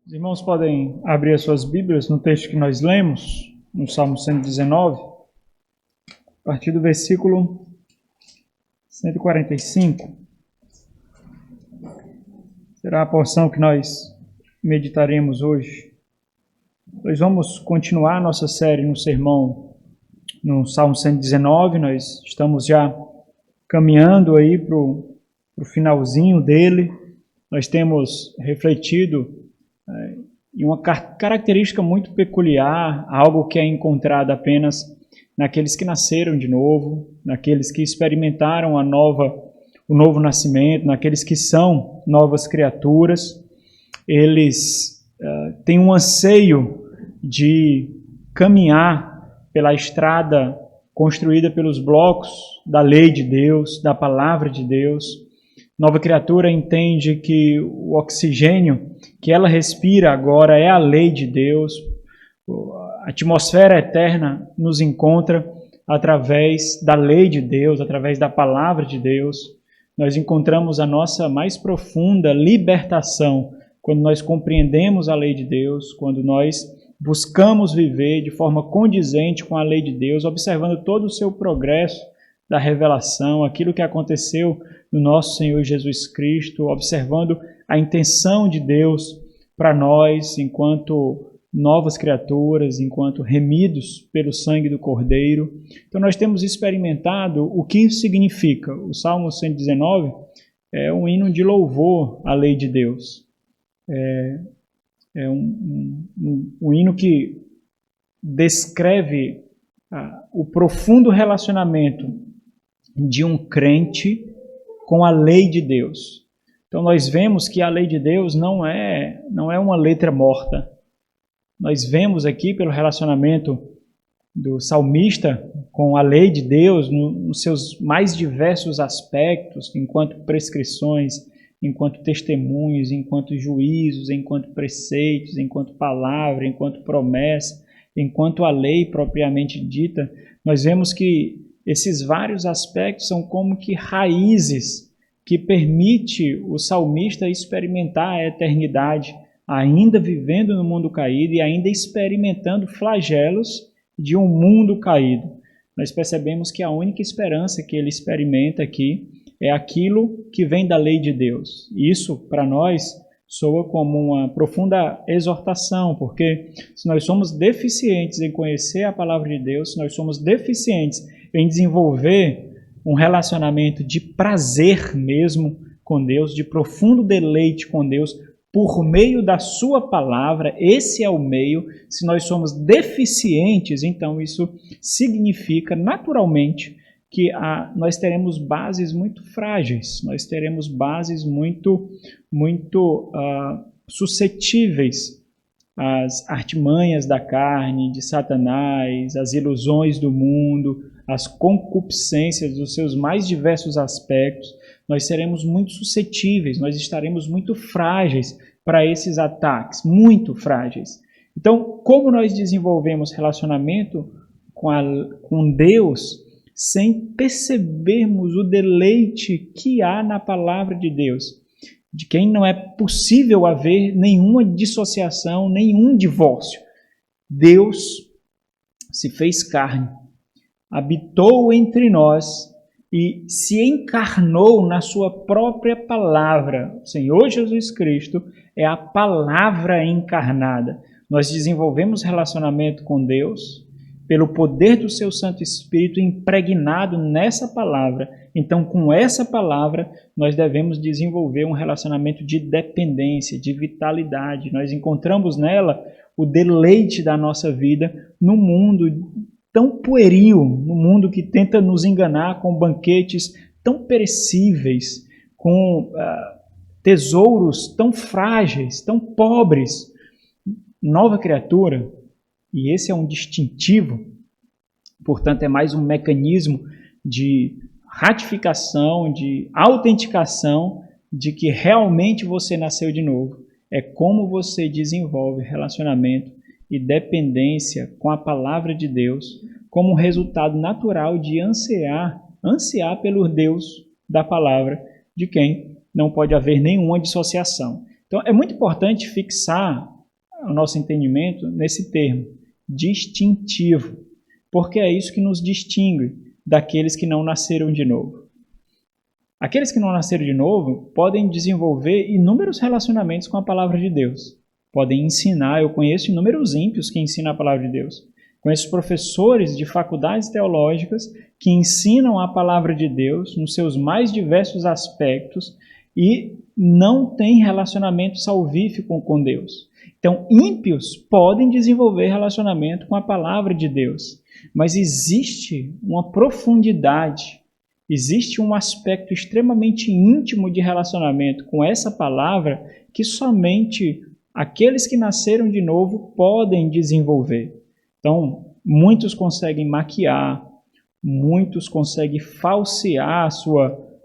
Os irmãos podem abrir as suas Bíblias no texto que nós lemos, no Salmo 119, a partir do versículo 145. Será a porção que nós meditaremos hoje. Nós vamos continuar nossa série no sermão no Salmo 119, nós estamos já caminhando aí para o finalzinho dele. Nós temos refletido em uma característica muito peculiar, algo que é encontrado apenas naqueles que nasceram de novo, naqueles que experimentaram o novo nascimento, naqueles que são novas criaturas. Eles têm um anseio de caminhar pela estrada construída pelos blocos da lei de Deus, da palavra de Deus. Nova criatura entende que o oxigênio que ela respira agora é a lei de Deus. A atmosfera eterna nos encontra através da lei de Deus, através da palavra de Deus. Nós encontramos a nossa mais profunda libertação quando nós compreendemos a lei de Deus, quando nós buscamos viver de forma condizente com a lei de Deus, observando todo o seu progresso da revelação, aquilo que aconteceu no nosso Senhor Jesus Cristo, observando a intenção de Deus para nós enquanto novas criaturas, enquanto remidos pelo sangue do Cordeiro. Então nós temos experimentado o que isso significa. O Salmo 119 é um hino de louvor à lei de Deus. É um hino que descreve o profundo relacionamento de um crente com a lei de Deus. Então nós vemos que a lei de Deus não é uma letra morta. Nós vemos aqui pelo relacionamento do salmista com a lei de Deus nos seus mais diversos aspectos, enquanto prescrições, enquanto testemunhos, enquanto juízos, enquanto preceitos, enquanto palavra, enquanto promessa, enquanto a lei propriamente dita. Nós vemos que esses vários aspectos são como que raízes que permite o salmista experimentar a eternidade, ainda vivendo no mundo caído e ainda experimentando flagelos de um mundo caído. Nós percebemos que a única esperança que ele experimenta aqui é aquilo que vem da lei de Deus. Isso, para nós, soa como uma profunda exortação, porque se nós somos deficientes em conhecer a palavra de Deus, se nós somos deficientes em desenvolver um relacionamento de prazer mesmo com Deus, de profundo deleite com Deus, por meio da sua palavra, esse é o meio. Se nós somos deficientes, então isso significa naturalmente que nós teremos bases muito frágeis, nós teremos bases muito suscetíveis às artimanhas da carne, de Satanás, às ilusões do mundo, às concupiscências dos seus mais diversos aspectos. Nós seremos muito suscetíveis, nós estaremos muito frágeis para esses ataques, muito frágeis. Então, como nós desenvolvemos relacionamento com Deus sem percebermos o deleite que há na palavra de Deus, de quem não é possível haver nenhuma dissociação, nenhum divórcio? Deus se fez carne, habitou entre nós e se encarnou na sua própria palavra. O Senhor Jesus Cristo é a palavra encarnada. Nós desenvolvemos relacionamento com Deus pelo poder do seu Santo Espírito impregnado nessa palavra. Então, com essa palavra, nós devemos desenvolver um relacionamento de dependência, de vitalidade. Nós encontramos nela o deleite da nossa vida no mundo tão pueril, no mundo que tenta nos enganar com banquetes tão perecíveis, com tesouros tão frágeis, tão pobres. Nova criatura, e esse é um distintivo, portanto é mais um mecanismo de ratificação, de autenticação de que realmente você nasceu de novo. É como você desenvolve relacionamento e dependência com a palavra de Deus como um resultado natural de ansiar pelo Deus da palavra, de quem não pode haver nenhuma dissociação. Então, é muito importante fixar o nosso entendimento nesse termo, distintivo, porque é isso que nos distingue daqueles que não nasceram de novo. Aqueles que não nasceram de novo podem desenvolver inúmeros relacionamentos com a palavra de Deus. Podem ensinar, eu conheço inúmeros ímpios que ensinam a palavra de Deus. Conheço professores de faculdades teológicas que ensinam a palavra de Deus nos seus mais diversos aspectos e não têm relacionamento salvífico com Deus. Então, ímpios podem desenvolver relacionamento com a palavra de Deus, mas existe uma profundidade, existe um aspecto extremamente íntimo de relacionamento com essa palavra que somente aqueles que nasceram de novo podem desenvolver. Então, muitos conseguem maquiar, muitos conseguem falsear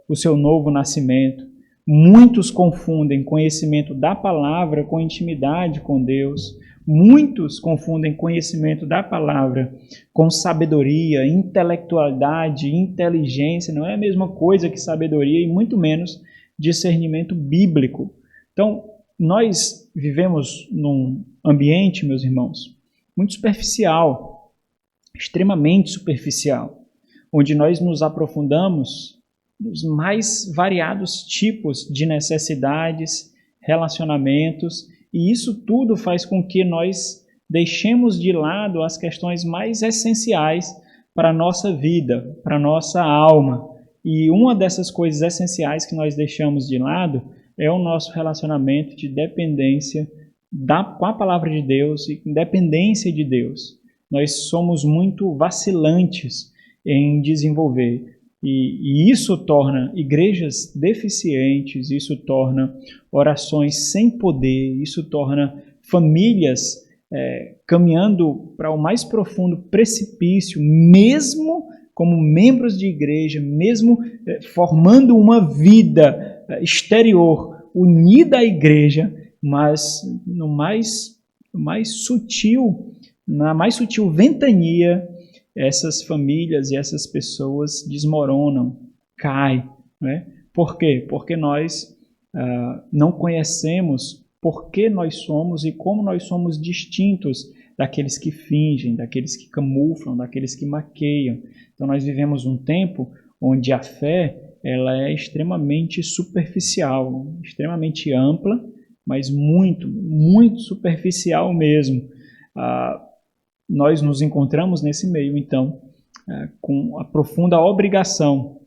o seu novo nascimento, muitos confundem conhecimento da palavra com intimidade com Deus, muitos confundem conhecimento da palavra com sabedoria, intelectualidade, inteligência. Não é a mesma coisa que sabedoria e muito menos discernimento bíblico. Então, nós vivemos num ambiente, meus irmãos, muito superficial, extremamente superficial, onde nós nos aprofundamos nos mais variados tipos de necessidades, relacionamentos, e isso tudo faz com que nós deixemos de lado as questões mais essenciais para a nossa vida, para a nossa alma. E uma dessas coisas essenciais que nós deixamos de lado é o nosso relacionamento de dependência com a palavra de Deus e dependência de Deus. Nós somos muito vacilantes em desenvolver. E isso torna igrejas deficientes, isso torna orações sem poder, isso torna famílias caminhando para o mais profundo precipício, mesmo como membros de igreja, mesmo formando uma vida exterior unida à igreja, mas na mais sutil ventania, essas famílias e essas pessoas desmoronam, caem. Né? Por quê? Porque nós não conhecemos por que nós somos e como nós somos distintos daqueles que fingem, daqueles que camuflam, daqueles que maqueiam. Então nós vivemos um tempo onde a fé ela é extremamente superficial, extremamente ampla, mas muito, muito superficial mesmo. Nós nos encontramos nesse meio, então, com a profunda obrigação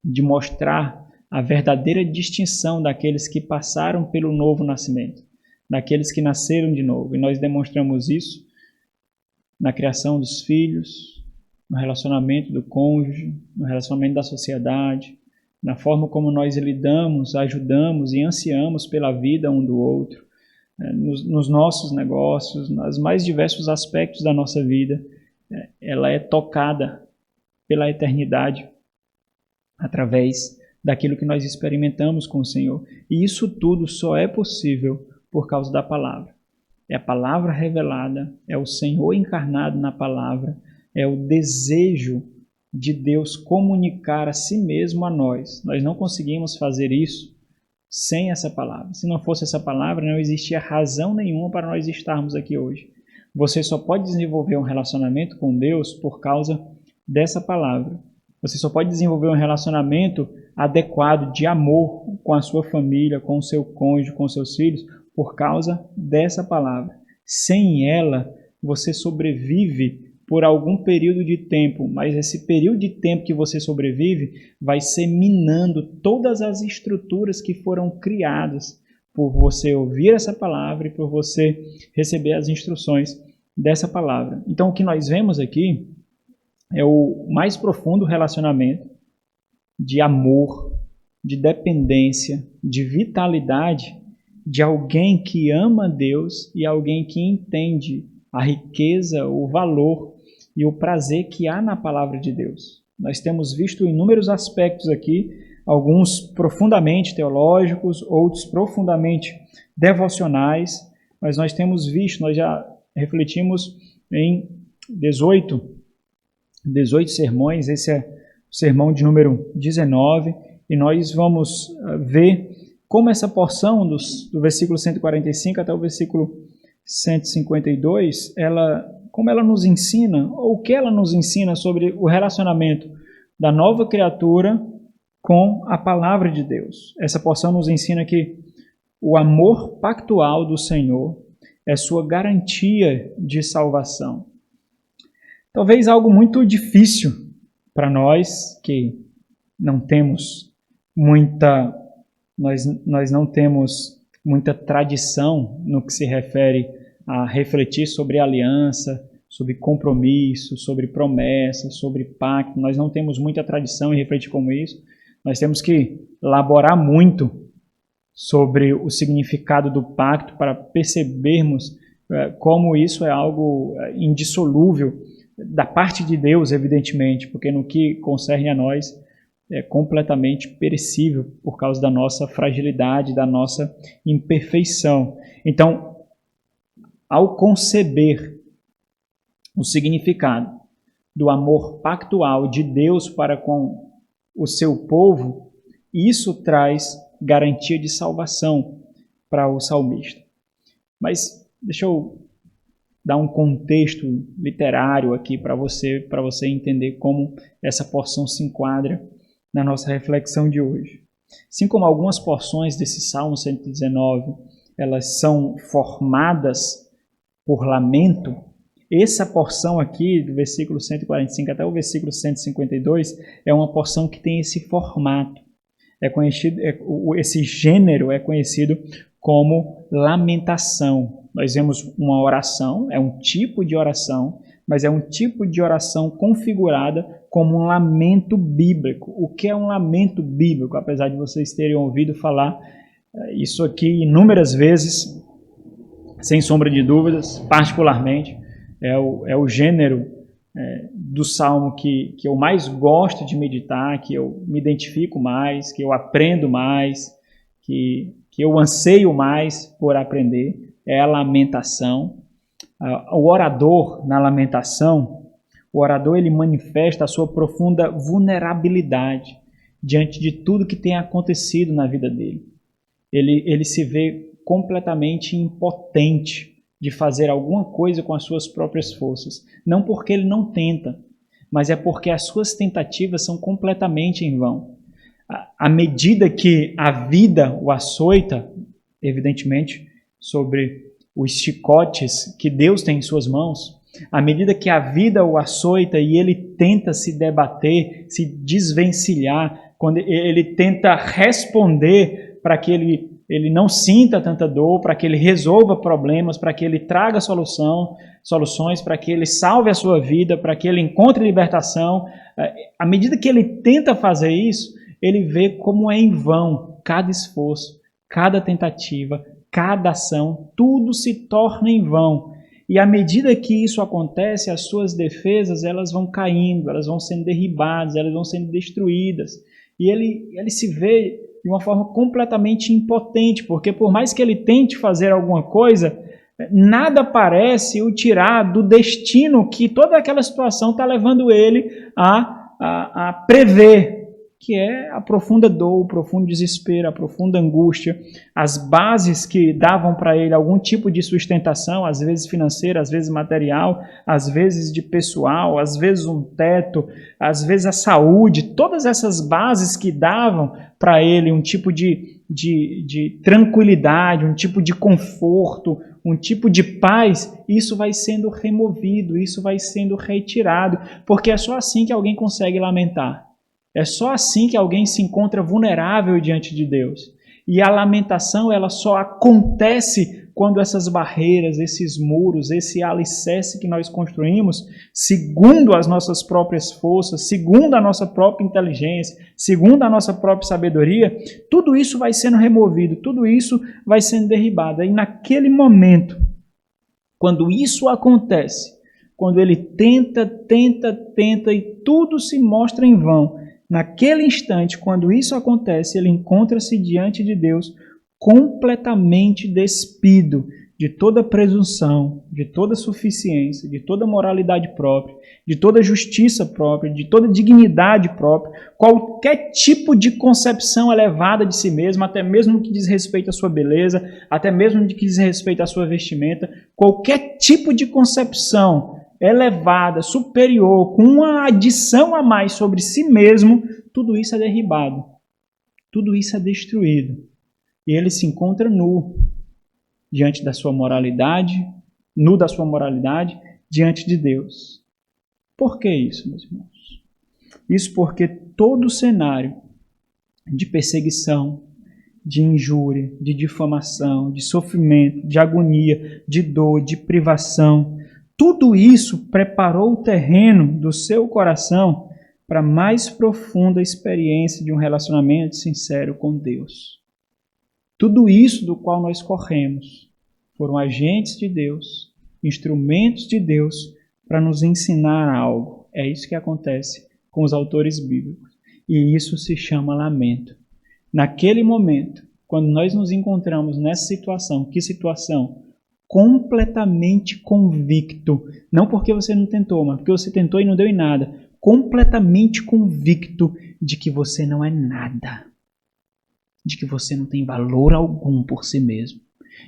de mostrar a verdadeira distinção daqueles que passaram pelo novo nascimento, daqueles que nasceram de novo. E nós demonstramos isso na criação dos filhos, no relacionamento do cônjuge, no relacionamento da sociedade, na forma como nós lidamos, ajudamos e ansiamos pela vida um do outro, nos nossos negócios, nos mais diversos aspectos da nossa vida. Ela é tocada pela eternidade através daquilo que nós experimentamos com o Senhor. E isso tudo só é possível por causa da palavra. É a palavra revelada, é o Senhor encarnado na palavra, é o desejo de Deus comunicar a si mesmo a nós. Nós não conseguimos fazer isso sem essa palavra. Se não fosse essa palavra, não existia razão nenhuma para nós estarmos aqui hoje. Você só pode desenvolver um relacionamento com Deus por causa dessa palavra. Você só pode desenvolver um relacionamento adequado de amor com a sua família, com o seu cônjuge, com os seus filhos, por causa dessa palavra. Sem ela, você sobrevive por algum período de tempo, mas esse período de tempo que você sobrevive vai ser minando todas as estruturas que foram criadas por você ouvir essa palavra e por você receber as instruções dessa palavra. Então, o que nós vemos aqui é o mais profundo relacionamento de amor, de dependência, de vitalidade de alguém que ama Deus e alguém que entende a riqueza, o valor e o prazer que há na palavra de Deus. Nós temos visto inúmeros aspectos aqui, alguns profundamente teológicos, outros profundamente devocionais, mas nós temos visto, nós já refletimos em 18 sermões, esse é o sermão de número 19, e nós vamos ver como essa porção do versículo 145 até o versículo 152, como ela nos ensina, ou o que ela nos ensina sobre o relacionamento da nova criatura com a palavra de Deus. Essa porção nos ensina que o amor pactual do Senhor é sua garantia de salvação. Talvez algo muito difícil para nós que não temos nós não temos muita tradição no que se refere a refletir sobre aliança, sobre compromisso, sobre promessa, sobre pacto. Nós não temos muita tradição em refletir como isso. Nós temos que elaborar muito sobre o significado do pacto para percebermos como isso é algo indissolúvel da parte de Deus, evidentemente, porque no que concerne a nós é completamente perecível por causa da nossa fragilidade, da nossa imperfeição. Então, ao conceber o significado do amor pactual de Deus para com o seu povo, isso traz garantia de salvação para o salmista. Mas deixa eu dar um contexto literário aqui para você entender como essa porção se enquadra na nossa reflexão de hoje. Assim como algumas porções desse Salmo 119, elas são formadas por lamento, essa porção aqui, do versículo 145 até o versículo 152, é uma porção que tem esse formato. Esse gênero é conhecido como lamentação. Nós vemos uma oração, é um tipo de oração, mas é um tipo de oração configurada como um lamento bíblico. O que é um lamento bíblico? Apesar de vocês terem ouvido falar isso aqui inúmeras vezes, sem sombra de dúvidas, particularmente, é o gênero do Salmo que eu mais gosto de meditar, que eu me identifico mais, que eu aprendo mais, que eu anseio mais por aprender, é a lamentação. O orador, na lamentação, o orador ele manifesta a sua profunda vulnerabilidade diante de tudo que tem acontecido na vida dele. Ele se vê completamente impotente de fazer alguma coisa com as suas próprias forças. Não porque ele não tenta, mas é porque as suas tentativas são completamente em vão. À medida que a vida o açoita, evidentemente, sobre os chicotes que Deus tem em suas mãos, à medida que a vida o açoita e ele tenta se debater, se desvencilhar, quando ele tenta responder para que ele não sinta tanta dor, para que ele resolva problemas, para que ele traga soluções, para que ele salve a sua vida, para que ele encontre libertação. À medida que ele tenta fazer isso, ele vê como é em vão cada esforço, cada tentativa, cada ação, tudo se torna em vão. E à medida que isso acontece, as suas defesas elas vão caindo, elas vão sendo derribadas, elas vão sendo destruídas. E ele se vê de uma forma completamente impotente, porque por mais que ele tente fazer alguma coisa, nada parece o tirar do destino que toda aquela situação está levando ele a prever, que é a profunda dor, o profundo desespero, a profunda angústia, as bases que davam para ele algum tipo de sustentação, às vezes financeira, às vezes material, às vezes de pessoal, às vezes um teto, às vezes a saúde, todas essas bases que davam para ele um tipo de tranquilidade, um tipo de conforto, um tipo de paz, isso vai sendo removido, isso vai sendo retirado, porque é só assim que alguém consegue lamentar. É só assim que alguém se encontra vulnerável diante de Deus. E a lamentação, ela só acontece quando essas barreiras, esses muros, esse alicerce que nós construímos, segundo as nossas próprias forças, segundo a nossa própria inteligência, segundo a nossa própria sabedoria, tudo isso vai sendo removido, tudo isso vai sendo derribado. E naquele momento, quando isso acontece, quando ele tenta e tudo se mostra em vão, naquele instante, quando isso acontece, ele encontra-se diante de Deus completamente despido de toda presunção, de toda suficiência, de toda moralidade própria, de toda justiça própria, de toda dignidade própria, qualquer tipo de concepção elevada de si mesmo, até mesmo no que diz respeito à sua beleza, até mesmo no que diz respeito à sua vestimenta, qualquer tipo de concepção elevada, superior, com uma adição a mais sobre si mesmo, tudo isso é derribado, tudo isso é destruído. E ele se encontra nu diante da sua moralidade, nu da sua moralidade, diante de Deus. Por que isso, meus irmãos? Isso porque todo o cenário de perseguição, de injúria, de difamação, de sofrimento, de agonia, de dor, de privação, tudo isso preparou o terreno do seu coração para a mais profunda experiência de um relacionamento sincero com Deus. Tudo isso do qual nós corremos foram agentes de Deus, instrumentos de Deus para nos ensinar algo. É isso que acontece com os autores bíblicos. E isso se chama lamento. Naquele momento, quando nós nos encontramos nessa situação, que situação? Completamente convicto. Não porque você não tentou, mas porque você tentou e não deu em nada. Completamente convicto de que você não é nada. De que você não tem valor algum por si mesmo,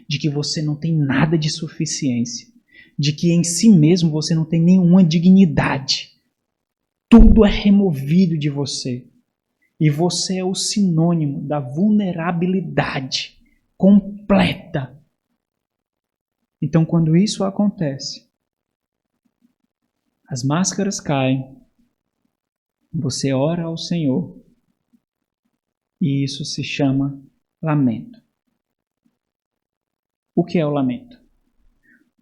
de que você não tem nada de suficiência, de que em si mesmo você não tem nenhuma dignidade. Tudo é removido de você. E você é o sinônimo da vulnerabilidade completa. Então, quando isso acontece, as máscaras caem, você ora ao Senhor, e isso se chama lamento. O que é o lamento?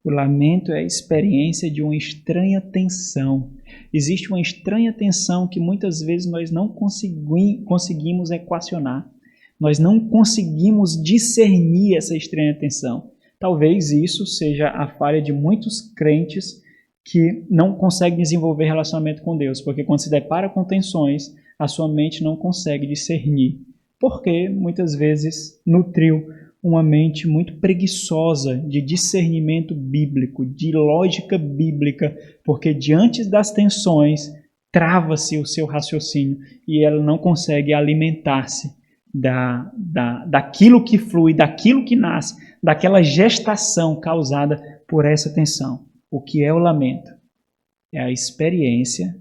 O lamento é a experiência de uma estranha tensão. Existe uma estranha tensão que muitas vezes nós não conseguimos equacionar. Nós não conseguimos discernir essa estranha tensão. Talvez isso seja a falha de muitos crentes que não conseguem desenvolver relacionamento com Deus, porque quando se depara com tensões, a sua mente não consegue discernir. Porque muitas vezes nutriu uma mente muito preguiçosa de discernimento bíblico, de lógica bíblica, porque diante das tensões trava-se o seu raciocínio e ela não consegue alimentar-se daquilo que flui, daquilo que nasce, daquela gestação causada por essa tensão. O que é o lamento? É a experiência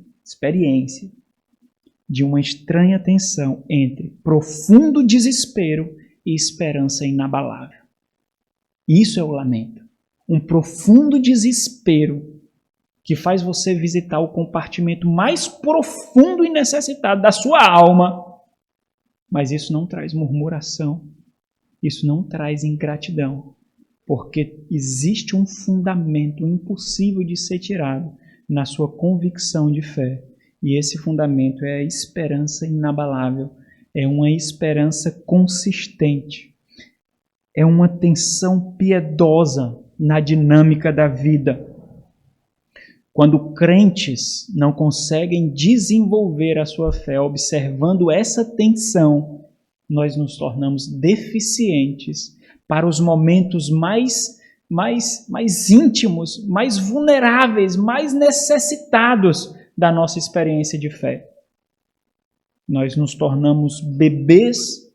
de uma estranha tensão entre profundo desespero e esperança inabalável. Isso é o lamento. Um profundo desespero que faz você visitar o compartimento mais profundo e necessitado da sua alma. Mas isso não traz murmuração, isso não traz ingratidão, porque existe um fundamento impossível de ser tirado na sua convicção de fé. E esse fundamento é a esperança inabalável, é uma esperança consistente, é uma tensão piedosa na dinâmica da vida. Quando crentes não conseguem desenvolver a sua fé observando essa tensão, nós nos tornamos deficientes para os momentos mais íntimos, mais vulneráveis, mais necessitados da nossa experiência de fé. Nós nos tornamos bebês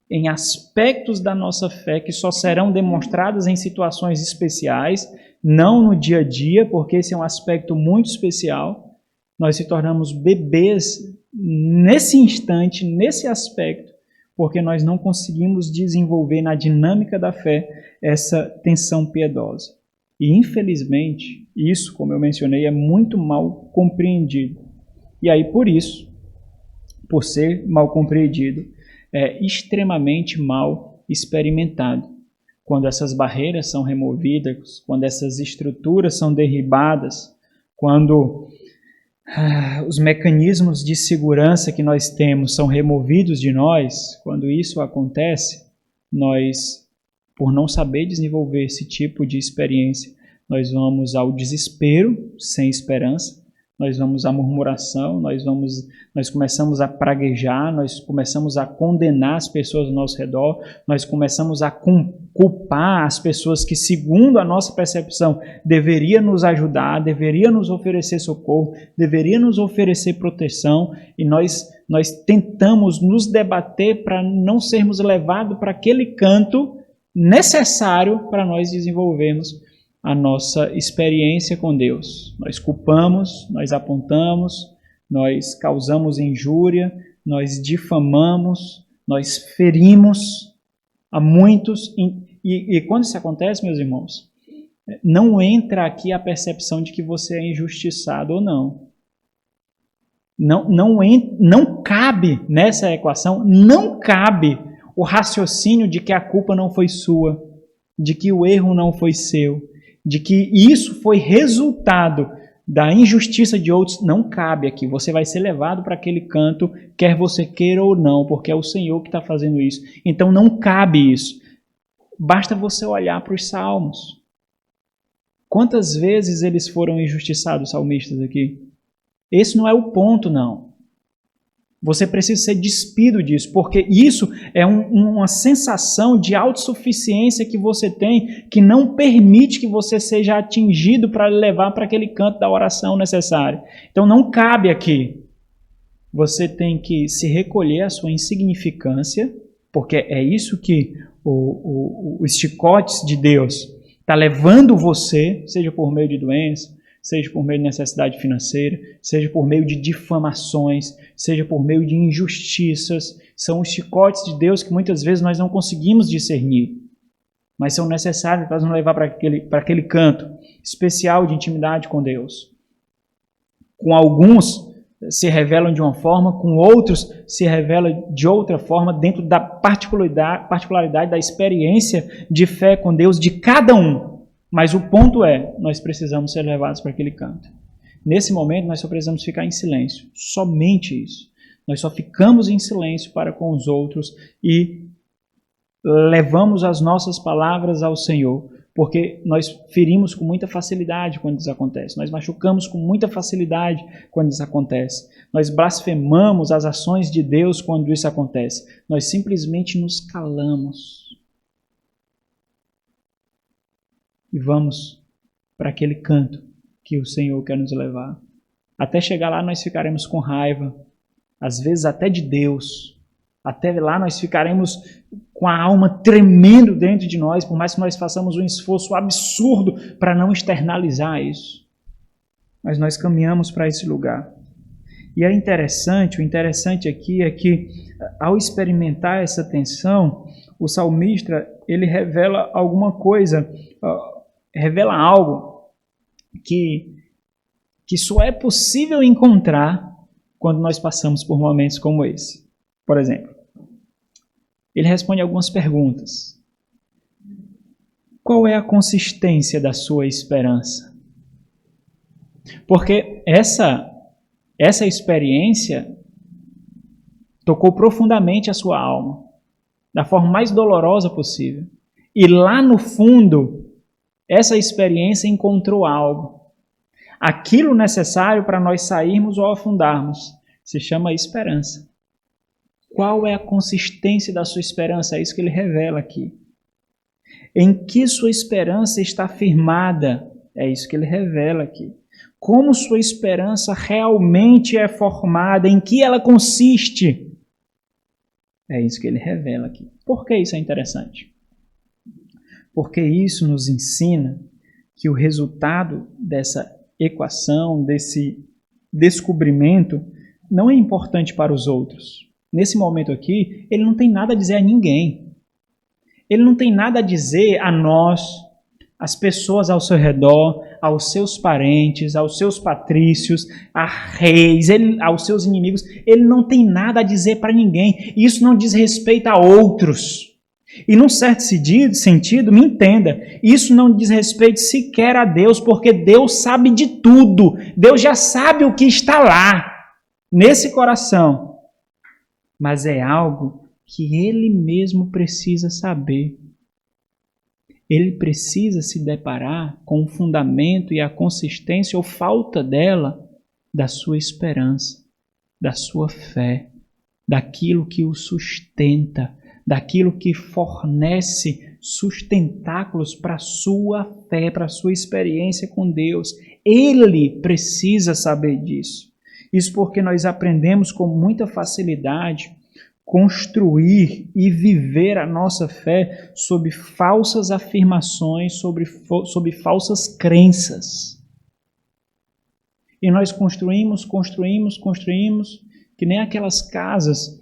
em aspectos da nossa fé que só serão demonstrados em situações especiais, não no dia a dia, porque esse é um aspecto muito especial. Nós se tornamos bebês nesse instante, nesse aspecto, porque nós não conseguimos desenvolver na dinâmica da fé essa tensão piedosa. E, infelizmente, isso, como eu mencionei, é muito mal compreendido. E aí, por isso, por ser mal compreendido, é extremamente mal experimentado. Quando essas barreiras são removidas, quando essas estruturas são derribadas, quando os mecanismos de segurança que nós temos são removidos de nós, quando isso acontece, nós, por não saber desenvolver esse tipo de experiência, nós vamos ao desespero sem esperança, nós vamos à murmuração, nós começamos a praguejar, nós começamos a condenar as pessoas ao nosso redor, nós começamos a culpar as pessoas que, segundo a nossa percepção, deveriam nos ajudar, deveriam nos oferecer socorro, deveriam nos oferecer proteção, e nós tentamos nos debater para não sermos levados para aquele canto necessário para nós desenvolvermos a nossa experiência com Deus. Nós culpamos, nós apontamos, nós causamos injúria, nós difamamos, nós ferimos a muitos. E quando isso acontece, meus irmãos, não entra aqui a percepção de que você é injustiçado ou não. Não cabe nessa equação, não cabe o raciocínio de que a culpa não foi sua, de que o erro não foi seu, de que isso foi resultado da injustiça de outros. Não cabe aqui. Você vai ser levado para aquele canto, quer você queira ou não, porque é o Senhor que está fazendo isso. Então não cabe isso. Basta você olhar para os salmos. Quantas vezes eles foram injustiçados, os salmistas aqui? Esse não é o ponto, não. Você precisa ser despido disso, porque isso é uma sensação de autossuficiência que você tem, que não permite que você seja atingido para levar para aquele canto da oração necessário. Então não cabe aqui. Você tem que se recolher à sua insignificância, porque é isso que os chicotes de Deus está levando você, seja por meio de doença, seja por meio de necessidade financeira, seja por meio de difamações, seja por meio de injustiças. São os chicotes de Deus que muitas vezes nós não conseguimos discernir, mas são necessários para nos levar para aquele canto especial de intimidade com Deus. Com alguns se revelam de uma forma, com outros se revelam de outra forma, dentro da particularidade da experiência de fé com Deus de cada um. Mas o ponto é, nós precisamos ser levados para aquele canto. Nesse momento, nós só precisamos ficar em silêncio. Somente isso. Nós só ficamos em silêncio para com os outros e levamos as nossas palavras ao Senhor, porque nós ferimos com muita facilidade quando isso acontece. Nós machucamos com muita facilidade quando isso acontece. Nós blasfemamos as ações de Deus quando isso acontece. Nós simplesmente nos calamos. E vamos para aquele canto que o Senhor quer nos levar. Até chegar lá nós ficaremos com raiva, às vezes até de Deus. Até lá nós ficaremos com a alma tremendo dentro de nós, por mais que nós façamos um esforço absurdo para não externalizar isso. Mas nós caminhamos para esse lugar. E é interessante, o interessante aqui é que ao experimentar essa tensão, o salmista ele revela alguma coisa, revela algo que só é possível encontrar quando nós passamos por momentos como esse. Por exemplo, ele responde algumas perguntas. Qual é a consistência da sua esperança? Porque essa experiência tocou profundamente a sua alma, da forma mais dolorosa possível. E lá no fundo, essa experiência encontrou algo. Aquilo necessário para nós sairmos ou afundarmos se chama esperança. Qual é a consistência da sua esperança? É isso que ele revela aqui. Em que sua esperança está firmada? É isso que ele revela aqui. Como sua esperança realmente é formada? Em que ela consiste? É isso que ele revela aqui. Por que isso é interessante? Porque isso nos ensina que o resultado dessa equação, desse descobrimento, não é importante para os outros. Nesse momento aqui, ele não tem nada a dizer a ninguém. Ele não tem nada a dizer a nós, às pessoas ao seu redor, aos seus parentes, aos seus patrícios, a reis, aos seus inimigos. Ele não tem nada a dizer para ninguém. Isso não diz respeito a outros. E num certo sentido, me entenda, isso não diz respeito sequer a Deus, porque Deus sabe de tudo. Deus já sabe o que está lá, nesse coração. Mas é algo que Ele mesmo precisa saber. Ele precisa se deparar com o fundamento e a consistência ou falta dela da sua esperança, da sua fé, daquilo que o sustenta, daquilo que fornece sustentáculos para a sua fé, para a sua experiência com Deus. Ele precisa saber disso. Isso porque nós aprendemos com muita facilidade construir e viver a nossa fé sob falsas afirmações, sob falsas crenças. E nós construímos, que nem aquelas casas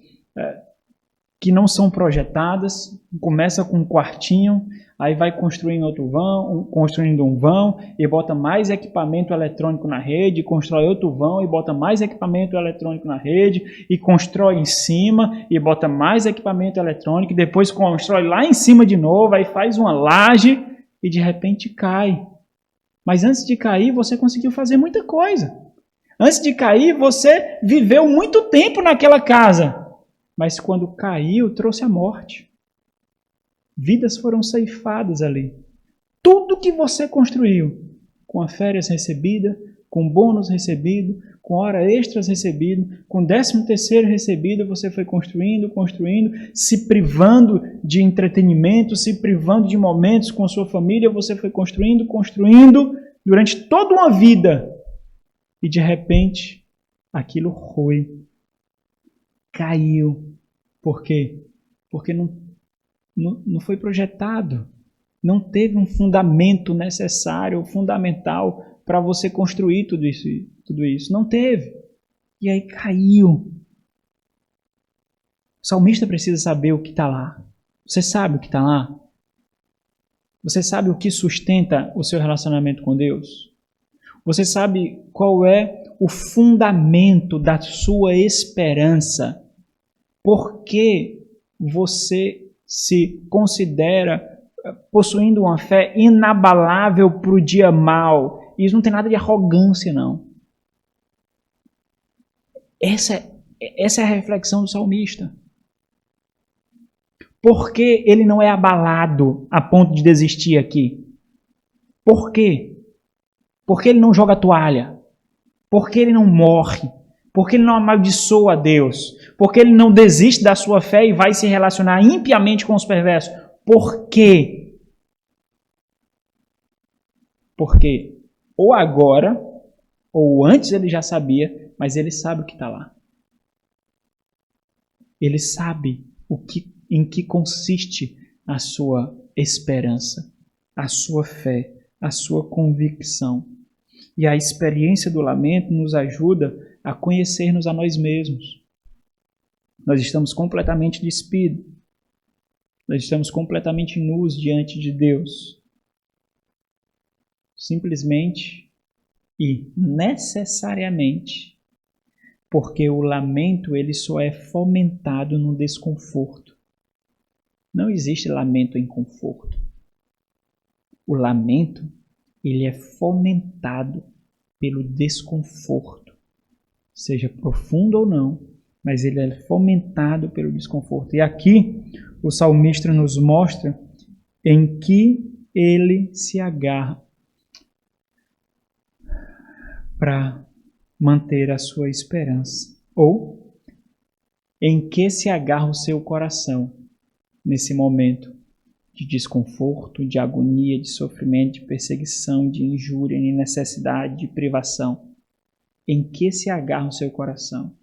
que não são projetadas, começa com um quartinho, aí vai construindo outro vão, construindo um vão, e bota mais equipamento eletrônico na rede, constrói outro vão, e bota mais equipamento eletrônico na rede, e constrói em cima, e bota mais equipamento eletrônico, e depois constrói lá em cima de novo, aí faz uma laje, e de repente cai. Mas antes de cair, você conseguiu fazer muita coisa. Antes de cair, você viveu muito tempo naquela casa. Mas quando caiu, trouxe a morte. Vidas foram ceifadas ali. Tudo que você construiu, com as férias recebidas, com bônus recebido, com hora extras recebido, com 13º recebido, você foi construindo, se privando de entretenimento, se privando de momentos com a sua família, você foi construindo durante toda uma vida. E de repente, aquilo caiu. Por quê? Porque não foi projetado. Não teve um fundamento necessário, fundamental, para você construir tudo isso. Não teve. E aí caiu. O salmista precisa saber o que está lá. Você sabe o que está lá? Você sabe o que sustenta o seu relacionamento com Deus? Você sabe qual é o fundamento da sua esperança? Por que você se considera possuindo uma fé inabalável para o dia mau? Isso não tem nada de arrogância, não. Essa é a reflexão do salmista. Por que ele não é abalado a ponto de desistir aqui? Por quê? Por que ele não joga a toalha? Por que ele não morre? Por que ele não amaldiçoa a Deus? Por que ele não desiste da sua fé e vai se relacionar impiamente com os perversos? Por quê? Porque ou agora, ou antes ele já sabia, mas ele sabe o que está lá. Ele sabe em que consiste a sua esperança, a sua fé, a sua convicção. E a experiência do lamento nos ajuda a conhecermos a nós mesmos. Nós estamos completamente despidos. Nós estamos completamente nus diante de Deus. Simplesmente e necessariamente porque o lamento ele só é fomentado no desconforto. Não existe lamento em conforto. O lamento ele é fomentado pelo desconforto, seja profundo ou não, mas ele é fomentado pelo desconforto. E aqui o salmista nos mostra em que ele se agarra para manter a sua esperança, ou em que se agarra o seu coração nesse momento de desconforto, de agonia, de sofrimento, de perseguição, de injúria, de necessidade, de privação. Em que se agarra o seu coração?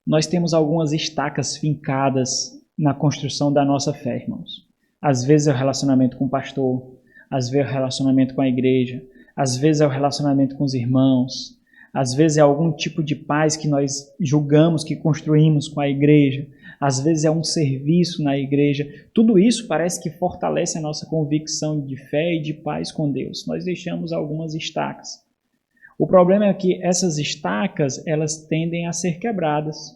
Nós temos algumas estacas fincadas na construção da nossa fé, irmãos. Às vezes é o relacionamento com o pastor, às vezes é o relacionamento com a igreja, às vezes é o relacionamento com os irmãos, às vezes é algum tipo de paz que nós julgamos, que construímos com a igreja, às vezes é um serviço na igreja. Tudo isso parece que fortalece a nossa convicção de fé e de paz com Deus. Nós deixamos algumas estacas. O problema é que essas estacas, elas tendem a ser quebradas.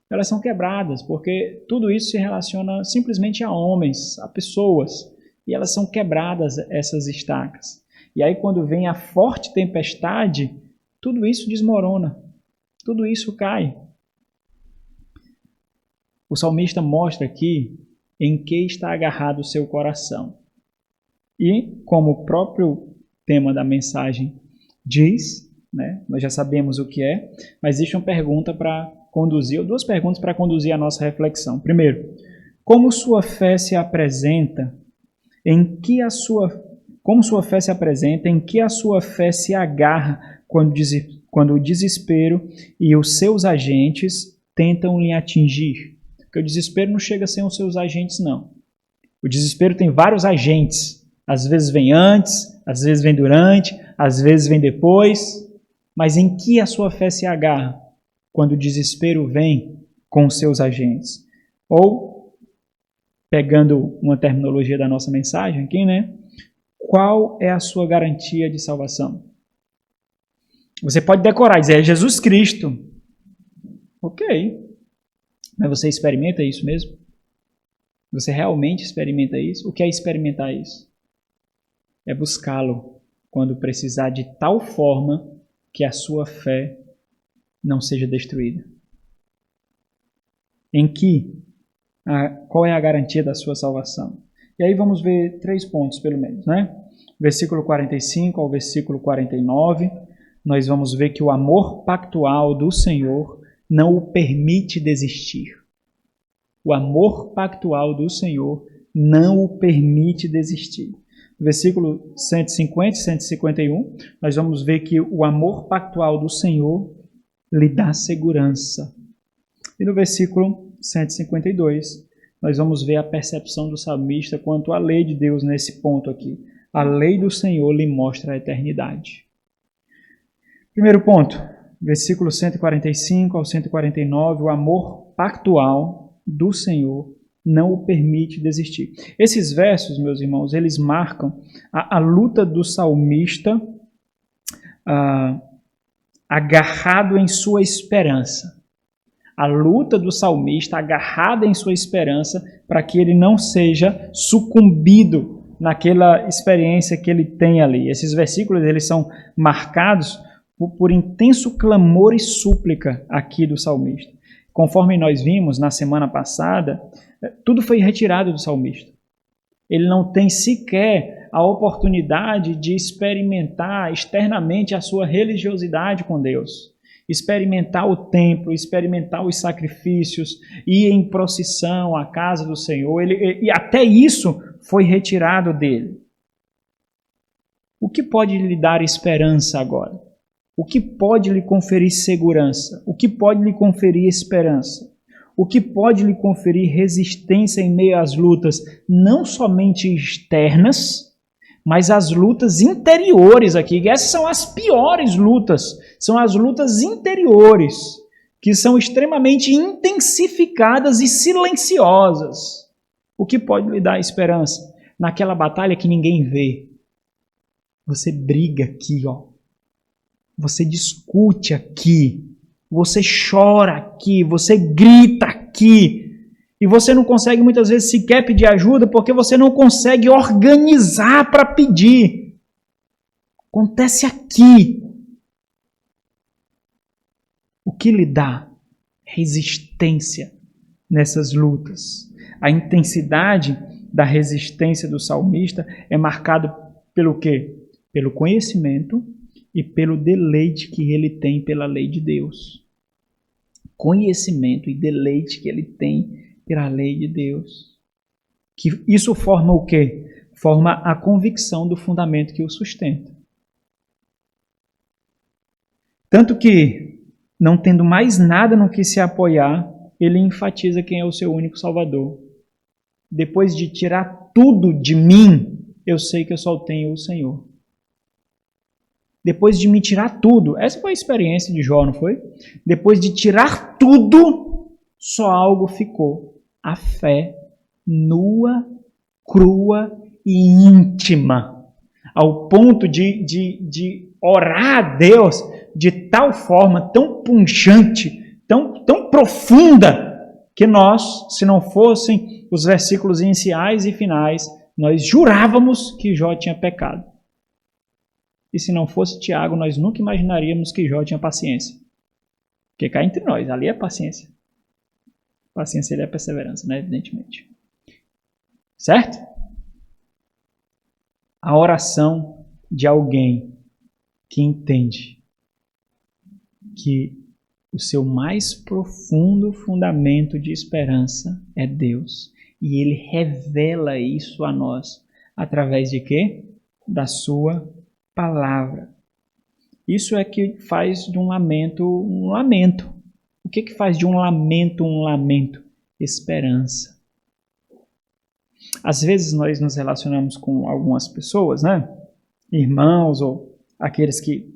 Elas são quebradas porque tudo isso se relaciona simplesmente a homens, a pessoas. E elas são quebradas, essas estacas. E aí quando vem a forte tempestade, tudo isso desmorona. Tudo isso cai. O salmista mostra aqui em que está agarrado o seu coração. E, como o próprio tema da mensagem diz, né? Nós já sabemos o que é, mas existe uma pergunta para conduzir, ou duas perguntas para conduzir a nossa reflexão. Primeiro, como sua fé se apresenta, como sua fé se apresenta, em que a sua fé se agarra quando o desespero e os seus agentes tentam lhe atingir? Porque o desespero não chega sem os seus agentes, não. O desespero tem vários agentes. Às vezes vem antes, às vezes vem durante, às vezes vem depois. Mas em que a sua fé se agarra quando o desespero vem com os seus agentes? Ou, pegando uma terminologia da nossa mensagem aqui, né? Qual é a sua garantia de salvação? Você pode decorar e dizer, é Jesus Cristo. Ok. Mas você experimenta isso mesmo? Você realmente experimenta isso? O que é experimentar isso? É buscá-lo quando precisar, de tal forma que a sua fé não seja destruída. Qual é a garantia da sua salvação? E aí vamos ver 3 pontos, pelo menos, né? Versículo 45 ao versículo 49, nós vamos ver que o amor pactual do Senhor não o permite desistir. O amor pactual do Senhor não o permite desistir. No versículo 150 e 151, nós vamos ver que o amor pactual do Senhor lhe dá segurança. E no versículo 152, nós vamos ver a percepção do salmista quanto à lei de Deus nesse ponto aqui. A lei do Senhor lhe mostra a eternidade. Primeiro ponto, versículo 145 ao 149, o amor pactual do Senhor não o permite desistir. Esses versos, meus irmãos, eles marcam a luta do salmista agarrado em sua esperança. A luta do salmista agarrada em sua esperança para que ele não seja sucumbido naquela experiência que ele tem ali. Esses versículos eles são marcados por intenso clamor e súplica aqui do salmista. Conforme nós vimos na semana passada, tudo foi retirado do salmista. Ele não tem sequer a oportunidade de experimentar externamente a sua religiosidade com Deus. Experimentar o templo, experimentar os sacrifícios, ir em procissão à casa do Senhor. E até isso foi retirado dele. O que pode lhe dar esperança agora? O que pode lhe conferir segurança? O que pode lhe conferir esperança? O que pode lhe conferir resistência em meio às lutas, não somente externas, mas as lutas interiores aqui. Essas são as piores lutas, são as lutas interiores, que são extremamente intensificadas e silenciosas. O que pode lhe dar esperança? Naquela batalha que ninguém vê. Você briga aqui, ó. Você discute aqui, você chora aqui, você grita aqui, e você não consegue muitas vezes sequer pedir ajuda porque você não consegue organizar para pedir. Acontece aqui. O que lhe dá resistência nessas lutas? A intensidade da resistência do salmista é marcado pelo quê? Pelo conhecimento e pelo deleite que ele tem pela lei de Deus. Conhecimento e deleite que ele tem pela lei de Deus. Que isso forma o quê? Forma a convicção do fundamento que o sustenta. Tanto que, não tendo mais nada no que se apoiar, ele enfatiza quem é o seu único Salvador. Depois de tirar tudo de mim, eu sei que eu só tenho o Senhor. Depois de me tirar tudo, essa foi a experiência de Jó, não foi? Depois de tirar tudo, só algo ficou. A fé nua, crua e íntima. Ao ponto de orar a Deus de tal forma, tão punjante, tão profunda, que nós, se não fossem os versículos iniciais e finais, nós jurávamos que Jó tinha pecado. E se não fosse Tiago, nós nunca imaginaríamos que Jó tinha paciência. Porque cá entre nós, ali é paciência. Paciência é perseverança, né? Evidentemente. Certo? A oração de alguém que entende que o seu mais profundo fundamento de esperança é Deus. E Ele revela isso a nós. Através de quê? Da sua palavra. Isso é que faz de um lamento um lamento. O que faz de um lamento um lamento? Esperança. Às vezes nós nos relacionamos com algumas pessoas, né? Irmãos ou aqueles que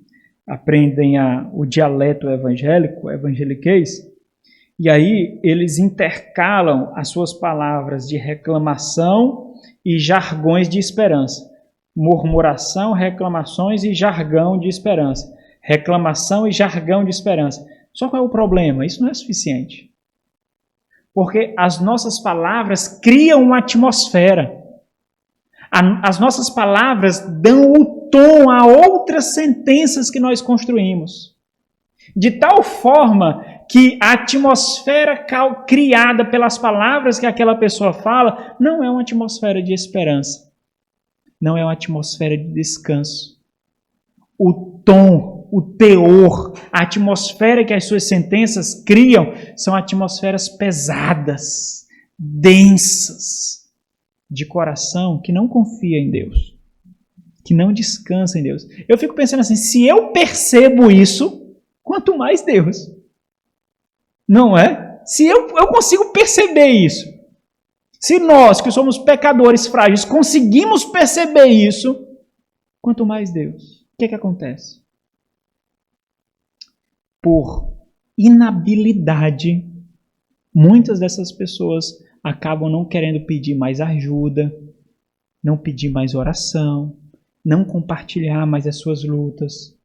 aprendem o dialeto evangélico, evangeliquez, e aí eles intercalam as suas palavras de reclamação e jargões de esperança. Murmuração, reclamações e jargão de esperança. Reclamação e jargão de esperança. Só qual é o problema? Isso não é suficiente. Porque as nossas palavras criam uma atmosfera. As nossas palavras dão o tom a outras sentenças que nós construímos. De tal forma que a atmosfera criada pelas palavras que aquela pessoa fala não é uma atmosfera de esperança. Não é uma atmosfera de descanso. O tom, o teor, a atmosfera que as suas sentenças criam são atmosferas pesadas, densas, de coração que não confia em Deus, que não descansa em Deus. Eu fico pensando assim, se eu percebo isso, quanto mais Deus. Não é? Se eu consigo perceber isso, se nós que somos pecadores frágeis conseguimos perceber isso, quanto mais Deus. O que acontece? Por inabilidade, muitas dessas pessoas acabam não querendo pedir mais ajuda, não pedir mais oração, não compartilhar mais as suas lutas,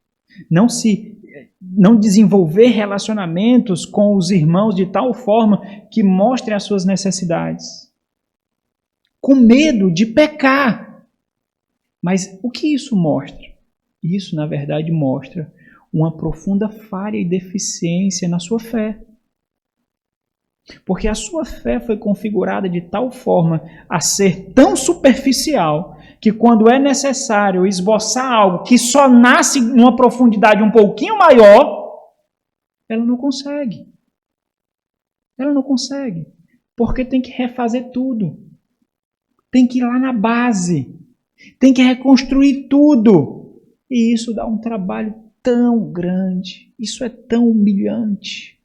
não desenvolver relacionamentos com os irmãos de tal forma que mostrem as suas necessidades. Com medo de pecar. Mas o que isso mostra? Isso, na verdade, mostra uma profunda falha e deficiência na sua fé. Porque a sua fé foi configurada de tal forma a ser tão superficial que quando é necessário esboçar algo que só nasce numa profundidade um pouquinho maior, ela não consegue. Ela não consegue. Porque tem que refazer tudo. Tem que ir lá na base. Tem que reconstruir tudo. E isso dá um trabalho tão grande. Isso é tão humilhante.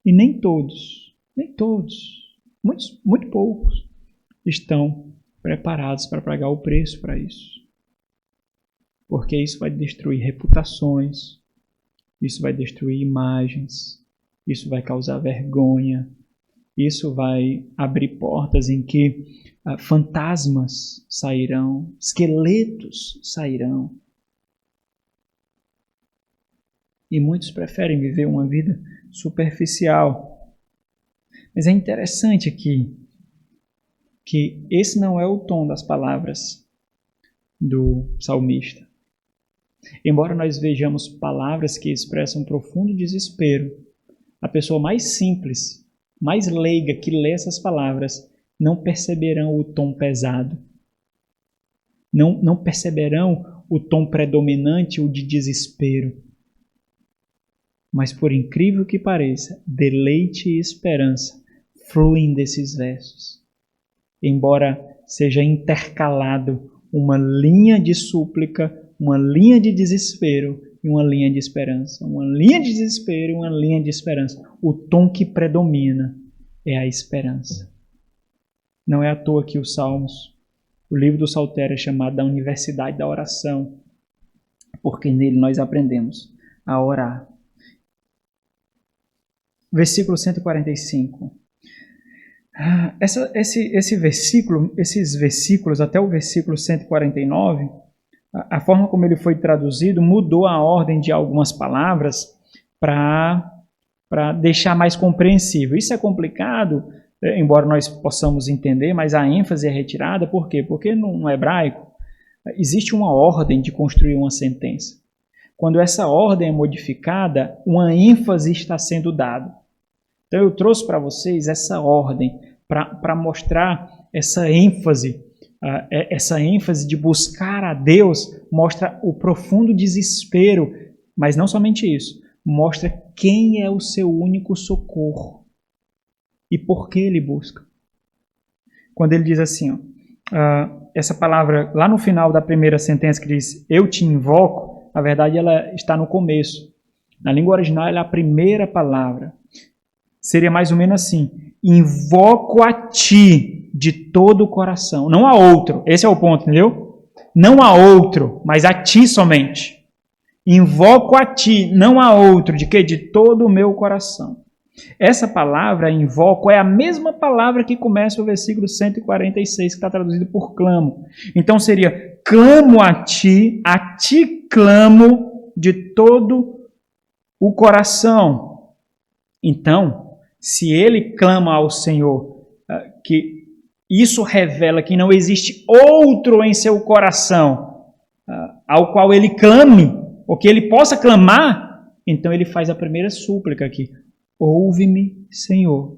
E nem todos, muito poucos estão preparados para pagar o preço para isso. Porque isso vai destruir reputações, isso vai destruir imagens, isso vai causar vergonha, isso vai abrir portas em que fantasmas sairão, esqueletos sairão. E muitos preferem viver uma vida superficial. Mas é interessante aqui que esse não é o tom das palavras do salmista. Embora nós vejamos palavras que expressam profundo desespero, a pessoa mais simples, mais leiga que lê essas palavras não perceberão o tom pesado. Não perceberão o tom predominante, o de desespero. Mas por incrível que pareça, deleite e esperança fluem desses versos. Embora seja intercalado uma linha de súplica, uma linha de desespero e uma linha de esperança. Uma linha de desespero e uma linha de esperança. O tom que predomina é a esperança. Não é à toa que os Salmos, o livro do Saltério é chamado da Universidade da Oração, porque nele nós aprendemos a orar. Versículo 145. Esses versículos, até o versículo 149, a forma como ele foi traduzido mudou a ordem de algumas palavras para deixar mais compreensível. Isso é complicado, embora nós possamos entender, mas a ênfase é retirada. Por quê? Porque no hebraico existe uma ordem de construir uma sentença. Quando essa ordem é modificada, uma ênfase está sendo dada. Então eu trouxe para vocês essa ordem para mostrar essa ênfase essa ênfase de buscar a Deus mostra o profundo desespero, mas não somente isso, mostra quem é o seu único socorro e por que ele busca. Quando ele diz assim, essa palavra lá no final da primeira sentença que diz eu te invoco, na verdade ela está no começo. Na língua original ela é a primeira palavra. Seria mais ou menos assim, invoco a ti de todo o coração, não a outro. Esse é o ponto, entendeu? Não a outro, mas a ti somente. Invoco a ti, não a outro, de quê? De todo o meu coração. Essa palavra, invoco, é a mesma palavra que começa o versículo 146, que está traduzido por clamo. Então seria, clamo a ti clamo de todo o coração. Então, se ele clama ao Senhor, que isso revela que não existe outro em seu coração ao qual ele clame, ou que ele possa clamar, então ele faz a primeira súplica aqui. Ouve-me, Senhor,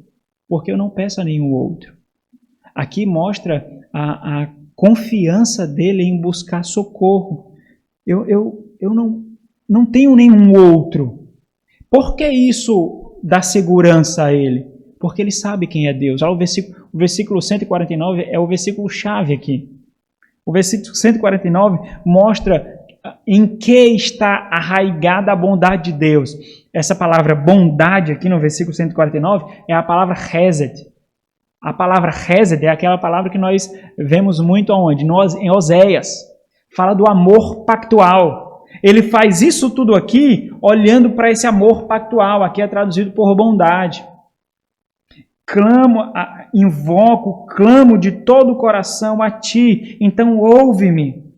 porque eu não peço a nenhum outro. Aqui mostra a confiança dele em buscar socorro. Eu não tenho nenhum outro. Por que isso dá segurança a ele? Porque ele sabe quem é Deus. O versículo 149 é o versículo-chave aqui. O versículo 149 mostra em que está arraigada a bondade de Deus. Essa palavra bondade aqui no versículo 149 é a palavra Hesed. A palavra Hesed é aquela palavra que nós vemos muito aonde? Em Oséias. Fala do amor pactual. Ele faz isso tudo aqui olhando para esse amor pactual. Aqui é traduzido por bondade. Invoco, clamo de todo o coração a ti, então ouve-me.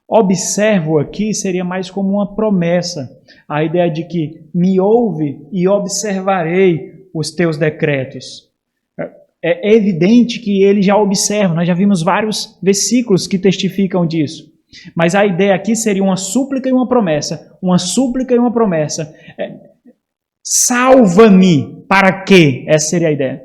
Observo aqui seria mais como uma promessa, a ideia de que me ouve e observarei os teus decretos. É evidente que ele já observa, nós já vimos vários versículos que testificam disso. Mas a ideia aqui seria uma súplica e uma promessa. Uma súplica e uma promessa. Salva-me, para quê? Essa seria a ideia.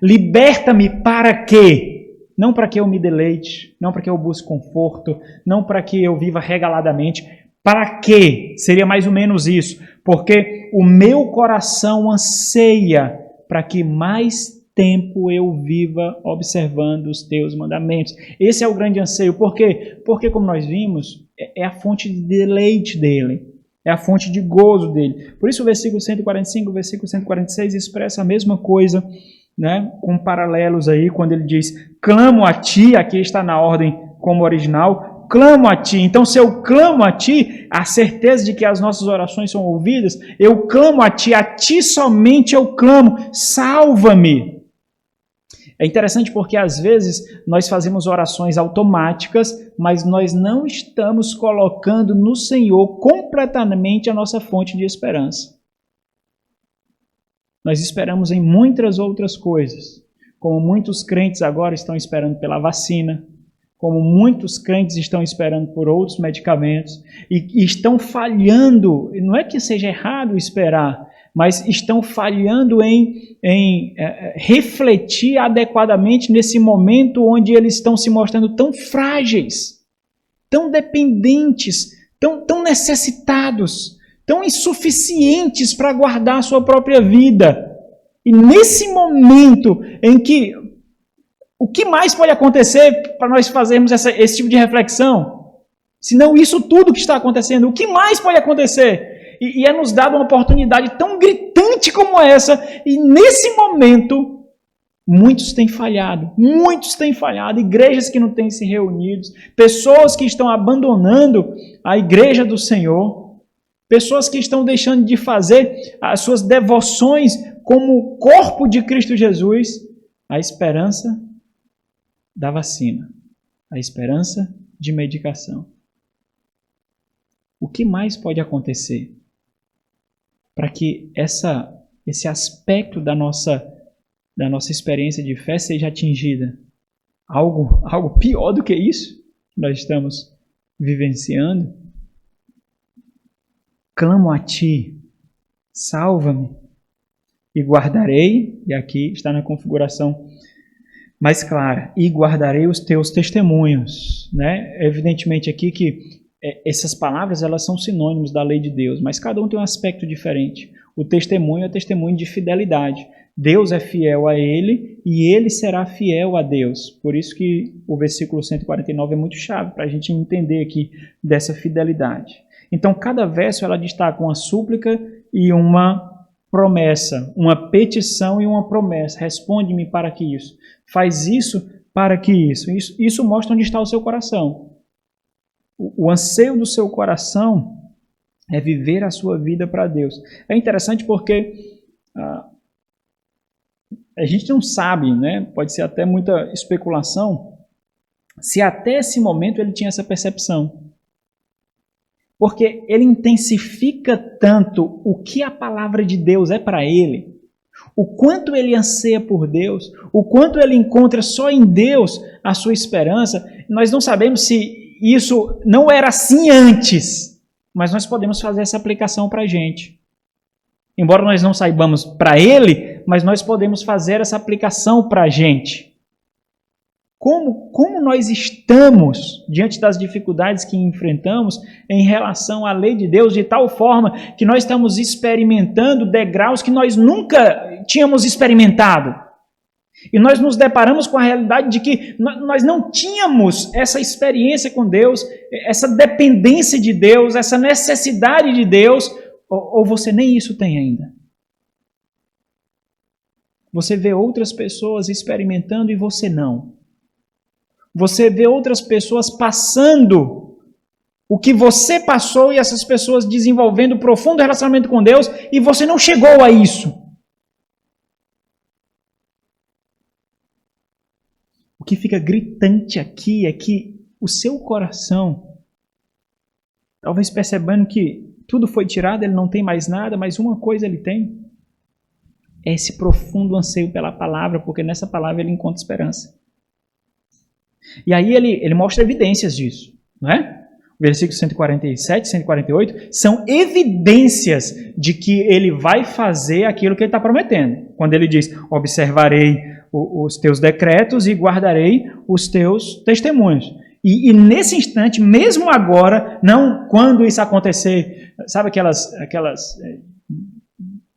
Liberta-me, para quê? Não para que eu me deleite, não para que eu busque conforto, não para que eu viva regaladamente. Para quê? Seria mais ou menos isso. Porque o meu coração anseia para que mais tempo eu viva observando os teus mandamentos. Esse é o grande anseio. Por quê? Porque, como nós vimos, é a fonte de deleite dele. É a fonte de gozo dele. Por isso o versículo 145, o versículo 146 expressa a mesma coisa, né, com paralelos aí, quando ele diz, clamo a ti, aqui está na ordem como original, clamo a ti. Então, se eu clamo a ti, a certeza de que as nossas orações são ouvidas, eu clamo a ti somente eu clamo, salva-me. É interessante porque às vezes nós fazemos orações automáticas, mas nós não estamos colocando no Senhor completamente a nossa fonte de esperança. Nós esperamos em muitas outras coisas, como muitos crentes agora estão esperando pela vacina, como muitos crentes estão esperando por outros medicamentos, e estão falhando, não é que seja errado esperar, mas estão falhando em refletir adequadamente nesse momento onde eles estão se mostrando tão frágeis, tão dependentes, tão necessitados, tão insuficientes para guardar a sua própria vida. E nesse momento em que o que mais pode acontecer para nós fazermos esse tipo de reflexão? Se não isso tudo que está acontecendo, o que mais pode acontecer? E é nos dado uma oportunidade tão gritante como essa, e nesse momento, muitos têm falhado, igrejas que não têm se reunido, pessoas que estão abandonando a igreja do Senhor, pessoas que estão deixando de fazer as suas devoções como corpo de Cristo Jesus, a esperança da vacina, a esperança de medicação. O que mais pode acontecer para que esse aspecto da nossa experiência de fé seja atingida? Algo pior do que isso que nós estamos vivenciando? Clamo a ti, salva-me, e guardarei, e aqui está na configuração mais clara. E guardarei os teus testemunhos. Né? Evidentemente aqui que essas palavras elas são sinônimos da lei de Deus, mas cada um tem um aspecto diferente. O testemunho é testemunho de fidelidade. Deus é fiel a ele e ele será fiel a Deus. Por isso que o versículo 149 é muito chave para a gente entender aqui dessa fidelidade. Então, cada verso ela destaca uma súplica e uma promessa, uma petição e uma promessa. Responde-me para que isso. Faz isso para que isso. Isso mostra onde está o seu coração. O anseio do seu coração é viver a sua vida para Deus. É interessante porque a gente não sabe, né? Pode ser até muita especulação, se até esse momento ele tinha essa percepção. Porque ele intensifica tanto o que a palavra de Deus é para ele, o quanto ele anseia por Deus, o quanto ele encontra só em Deus a sua esperança. Nós não sabemos se isso não era assim antes, mas nós podemos fazer essa aplicação para a gente. Embora nós não saibamos para ele, mas nós podemos fazer essa aplicação para a gente. Como nós estamos diante das dificuldades que enfrentamos em relação à lei de Deus, de tal forma que nós estamos experimentando degraus que nós nunca tínhamos experimentado. E nós nos deparamos com a realidade de que nós não tínhamos essa experiência com Deus, essa dependência de Deus, essa necessidade de Deus, ou você nem isso tem ainda. Você vê outras pessoas experimentando e você não. Você vê outras pessoas passando o que você passou e essas pessoas desenvolvendo um profundo relacionamento com Deus e você não chegou a isso. O que fica gritante aqui é que o seu coração, talvez percebendo que tudo foi tirado, ele não tem mais nada, mas uma coisa ele tem, é esse profundo anseio pela palavra, porque nessa palavra ele encontra esperança. E aí ele mostra evidências disso, não é? O versículo 147, 148 são evidências de que ele vai fazer aquilo que ele está prometendo. Quando ele diz, observarei os teus decretos e guardarei os teus testemunhos. E nesse instante, mesmo agora, não quando isso acontecer, sabe aquelas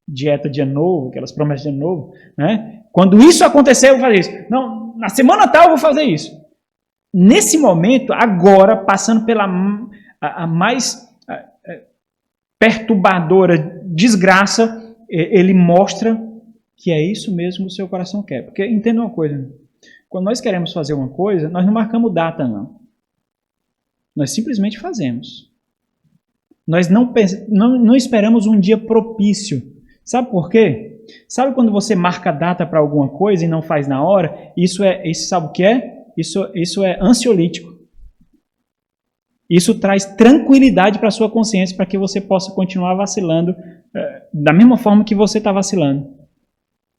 dieta de ano novo, aquelas promessas de ano novo, né? Quando isso acontecer, eu vou fazer isso. Não, na semana tal eu vou fazer isso. Nesse momento, agora, passando pela a mais perturbadora desgraça, ele mostra que é isso mesmo que o seu coração quer. Porque entenda uma coisa, quando nós queremos fazer uma coisa, nós não marcamos data, não. Nós simplesmente fazemos. Nós não esperamos um dia propício. Sabe por quê? Sabe quando você marca data para alguma coisa e não faz na hora? Isso sabe o que é? Isso é ansiolítico. Isso traz tranquilidade para a sua consciência, para que você possa continuar vacilando da mesma forma que você está vacilando.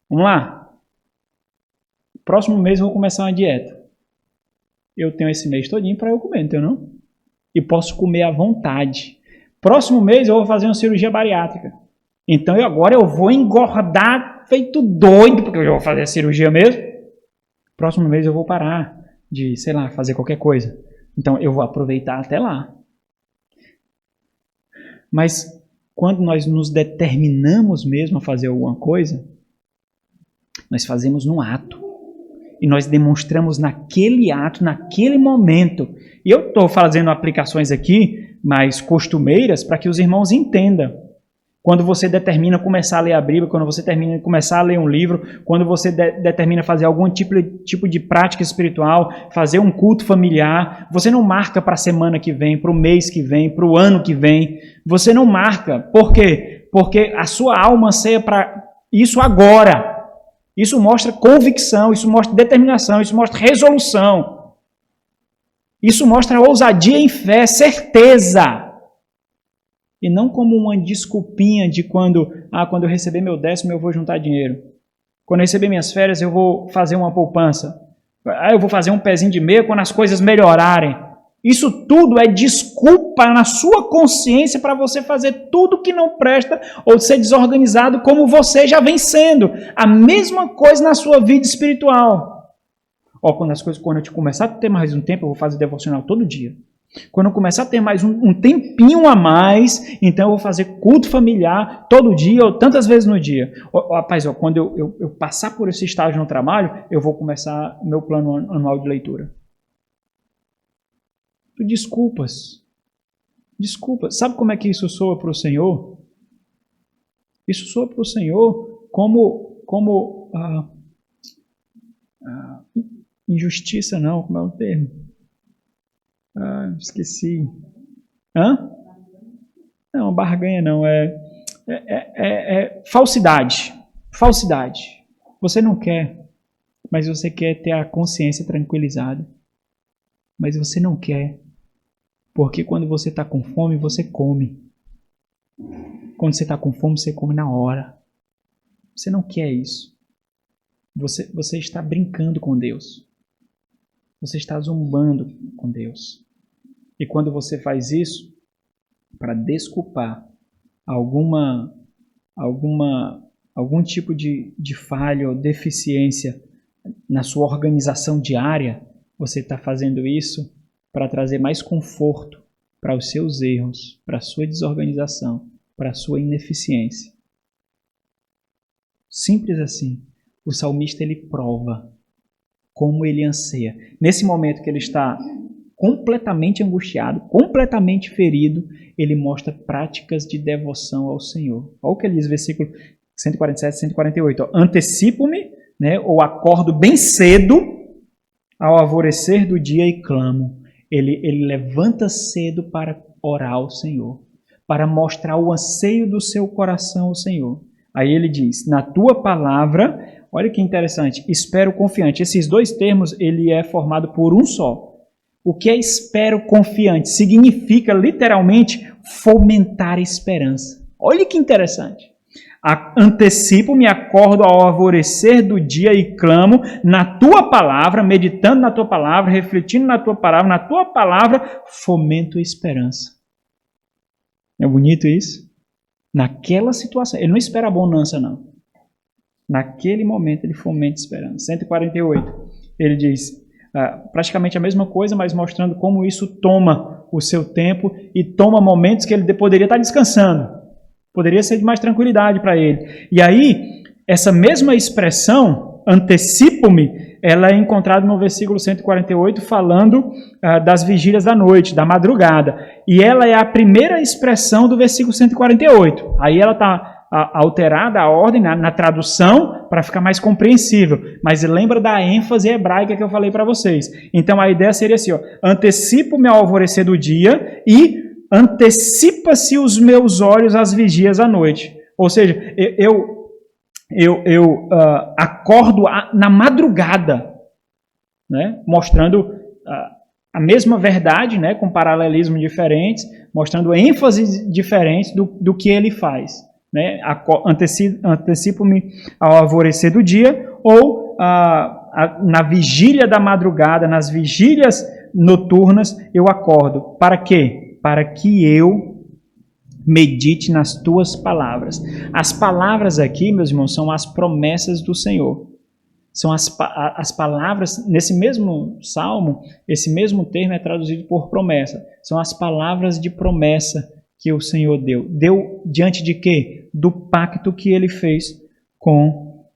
Vamos lá? Próximo mês eu vou começar uma dieta. Eu tenho esse mês todinho para eu comer, não tenho não? E posso comer à vontade. Próximo mês eu vou fazer uma cirurgia bariátrica. Então agora eu vou engordar feito doido, porque eu já vou fazer a cirurgia mesmo. Próximo mês eu vou parar de, sei lá, fazer qualquer coisa. Então eu vou aproveitar até lá. Mas quando nós nos determinamos mesmo a fazer alguma coisa, nós fazemos no ato. E nós demonstramos naquele ato, naquele momento. E eu estou fazendo aplicações aqui, mais costumeiras, para que os irmãos entendam. Quando você determina começar a ler a Bíblia, quando você determina começar a ler um livro, quando você determina fazer algum tipo de prática espiritual, fazer um culto familiar, você não marca para a semana que vem, para o mês que vem, para o ano que vem. Você não marca. Por quê? Porque a sua alma anseia para isso agora. Isso mostra convicção, isso mostra determinação, isso mostra resolução. Isso mostra ousadia em fé, certeza. E não como uma desculpinha de quando eu receber meu 10º eu vou juntar dinheiro. Quando eu receber minhas férias eu vou fazer uma poupança. Eu vou fazer um pezinho de meia quando as coisas melhorarem. Isso tudo é desculpa na sua consciência para você fazer tudo que não presta ou ser desorganizado como você já vem sendo. A mesma coisa na sua vida espiritual. Quando eu começar a ter mais um tempo, eu vou fazer devocional todo dia. Quando eu começar a ter mais um tempinho a mais, então eu vou fazer culto familiar todo dia ou tantas vezes no dia. Rapaz, quando eu passar por esse estágio no trabalho, eu vou começar o meu plano anual de leitura. Desculpas. Sabe como é que isso soa para o Senhor? Isso soa para o Senhor como injustiça, não, como é o termo? Esqueci. Não, barganha não, é falsidade. Falsidade. Você não quer, mas você quer ter a consciência tranquilizada. Mas você não quer, porque quando você está com fome, você come. Quando você está com fome, você come na hora. Você não quer isso. Você está brincando com Deus. Você está zombando com Deus. E quando você faz isso, para desculpar algum tipo de falha ou deficiência na sua organização diária, você está fazendo isso para trazer mais conforto para os seus erros, para a sua desorganização, para a sua ineficiência. Simples assim. O salmista, ele prova como ele anseia. Nesse momento que ele está completamente angustiado, completamente ferido, ele mostra práticas de devoção ao Senhor. Olha o que ele diz, versículo 147 e 148. Antecipo-me, ou acordo bem cedo ao alvorecer do dia e clamo. Ele levanta cedo para orar ao Senhor, para mostrar o anseio do seu coração ao Senhor. Aí ele diz, na tua palavra, olha que interessante, espero confiante. Esses dois termos, ele é formado por um só. O que é espero confiante? Significa, literalmente, fomentar a esperança. Olha que interessante. Antecipo, me acordo ao alvorecer do dia e clamo na tua palavra, meditando na tua palavra, refletindo na tua palavra, fomento a esperança. É bonito isso? Naquela situação, ele não espera a bonança, não. Naquele momento ele fomenta a esperança. 148, ele diz praticamente a mesma coisa, mas mostrando como isso toma o seu tempo e toma momentos que ele poderia estar descansando. Poderia ser de mais tranquilidade para ele. E aí, essa mesma expressão, antecipo-me, ela é encontrada no versículo 148, falando das vigílias da noite, da madrugada. E ela é a primeira expressão do versículo 148. Aí ela está alterada a ordem na tradução para ficar mais compreensível. Mas lembra da ênfase hebraica que eu falei para vocês. Então a ideia seria assim, antecipo-me ao alvorecer do dia e antecipa-se os meus olhos às vigias à noite. Ou seja, eu acordo na madrugada, mostrando a mesma verdade, com paralelismos diferentes, mostrando ênfases diferentes do que ele faz. Antecipo-me ao alvorecer do dia ou na vigília da madrugada, nas vigílias noturnas, eu acordo. Para quê? Para que eu medite nas tuas palavras. As palavras aqui, meus irmãos, são as promessas do Senhor. São as palavras, nesse mesmo salmo, esse mesmo termo é traduzido por promessa. São as palavras de promessa que o Senhor deu. Deu diante de quê? Do pacto que ele fez com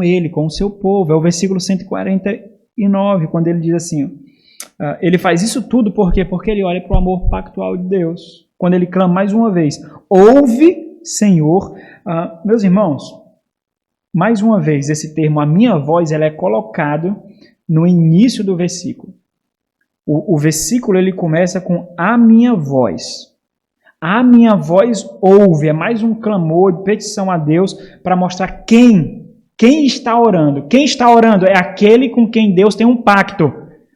ele, com o seu povo. É o versículo 149, quando ele diz assim, ele faz isso tudo por quê? Porque ele olha para o amor pactual de Deus. Quando ele clama mais uma vez, ouve, Senhor. Meus irmãos, mais uma vez, esse termo, a minha voz, ela é colocado no início do versículo. O versículo ele começa com a minha voz. A minha voz ouve, é mais um clamor de petição a Deus para mostrar quem está orando. Quem está orando é aquele com quem Deus tem um pacto.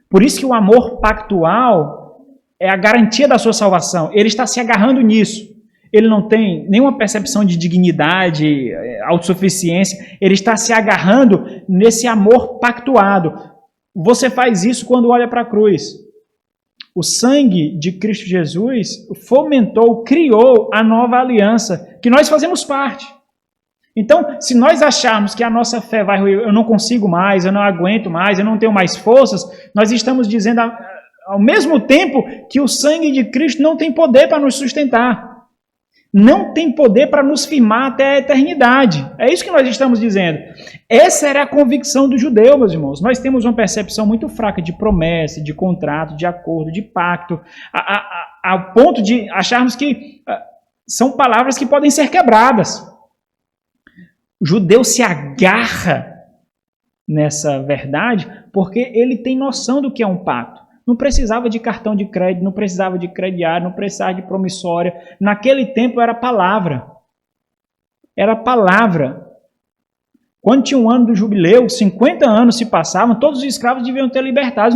Por isso que o amor pactual é a garantia da sua salvação. Ele está se agarrando nisso. Ele não tem nenhuma percepção de dignidade, autossuficiência. Ele está se agarrando nesse amor pactuado. Você faz isso quando olha para a cruz. O sangue de Cristo Jesus fomentou, criou a nova aliança, que nós fazemos parte. Então, se nós acharmos que a nossa fé vai ruir, eu não consigo mais, eu não aguento mais, eu não tenho mais forças, nós estamos dizendo ao mesmo tempo que o sangue de Cristo não tem poder para nos sustentar. Não tem poder para nos firmar até a eternidade. É isso que nós estamos dizendo. Essa era a convicção do judeu, meus irmãos. Nós temos uma percepção muito fraca de promessa, de contrato, de acordo, de pacto, ao ponto de acharmos que são palavras que podem ser quebradas. O judeu se agarra nessa verdade porque ele tem noção do que é um pacto. Não precisava de cartão de crédito, não precisava de crediário, não precisava de promissória. Naquele tempo era palavra. Era palavra. Quando tinha um ano do jubileu, 50 anos se passavam, todos os escravos deviam ter libertados.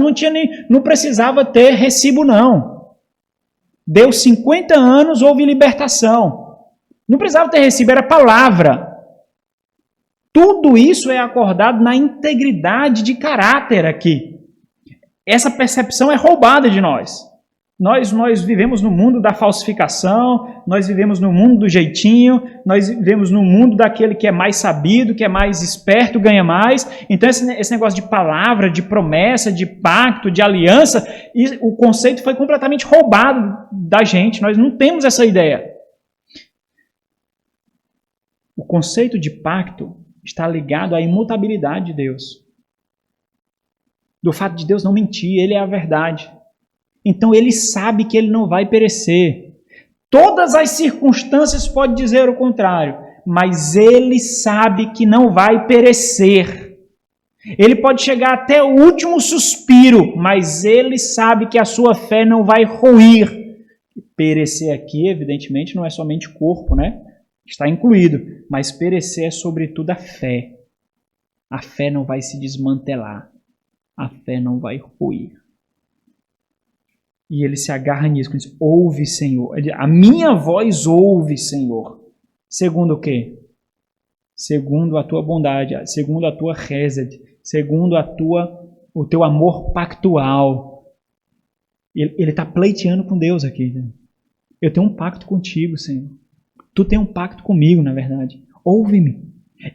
Não precisava ter recibo, não. Deu 50 anos, houve libertação. Não precisava ter recibo, era palavra. Tudo isso é acordado na integridade de caráter aqui. Essa percepção é roubada de nós. Nós vivemos no mundo da falsificação, nós vivemos no mundo do jeitinho, nós vivemos no mundo daquele que é mais sabido, que é mais esperto, ganha mais. Então esse negócio de palavra, de promessa, de pacto, de aliança, o conceito foi completamente roubado da gente. Nós não temos essa ideia. O conceito de pacto está ligado à imutabilidade de Deus. Do fato de Deus não mentir, Ele é a verdade. Então Ele sabe que Ele não vai perecer. Todas as circunstâncias podem dizer o contrário, mas Ele sabe que não vai perecer. Ele pode chegar até o último suspiro, mas Ele sabe que a sua fé não vai ruir. Perecer aqui, evidentemente, não é somente corpo, né? Está incluído, mas perecer é sobretudo a fé. A fé não vai se desmantelar. A fé não vai ruir. E ele se agarra nisso, ele diz, ouve, Senhor. A minha voz ouve, Senhor. Segundo o quê? Segundo a tua bondade, segundo a tua hesed, segundo o teu amor pactual. Ele está pleiteando com Deus aqui. Né? Eu tenho um pacto contigo, Senhor. Tu tem um pacto comigo, na verdade. Ouve-me.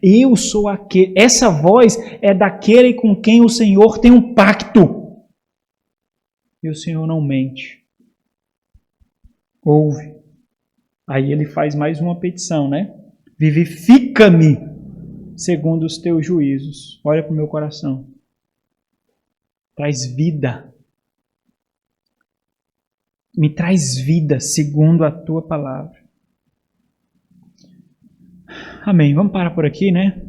Eu sou aquele. Essa voz é daquele com quem o Senhor tem um pacto. E o Senhor não mente. Ouve. Aí ele faz mais uma petição, né? Vivifica-me segundo os teus juízos. Olha para o meu coração. Traz vida. Me traz vida segundo a tua palavra. Amém. Vamos parar por aqui, né?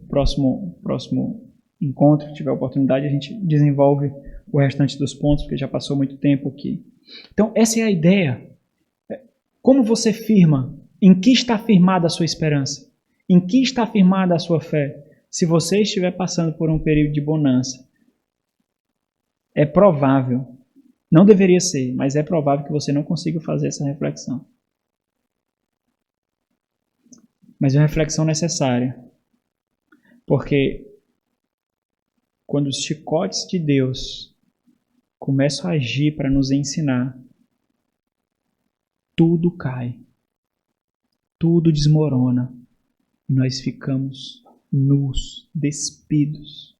Próximo encontro, se tiver oportunidade, a gente desenvolve o restante dos pontos, porque já passou muito tempo aqui. Então, essa é a ideia. Como você firma? Em que está firmada a sua esperança? Em que está firmada a sua fé? Se você estiver passando por um período de bonança, é provável, não deveria ser, mas é provável que você não consiga fazer essa reflexão. Mas é uma reflexão necessária. Porque quando os chicotes de Deus começam a agir para nos ensinar, tudo cai. Tudo desmorona. E nós ficamos nus, despidos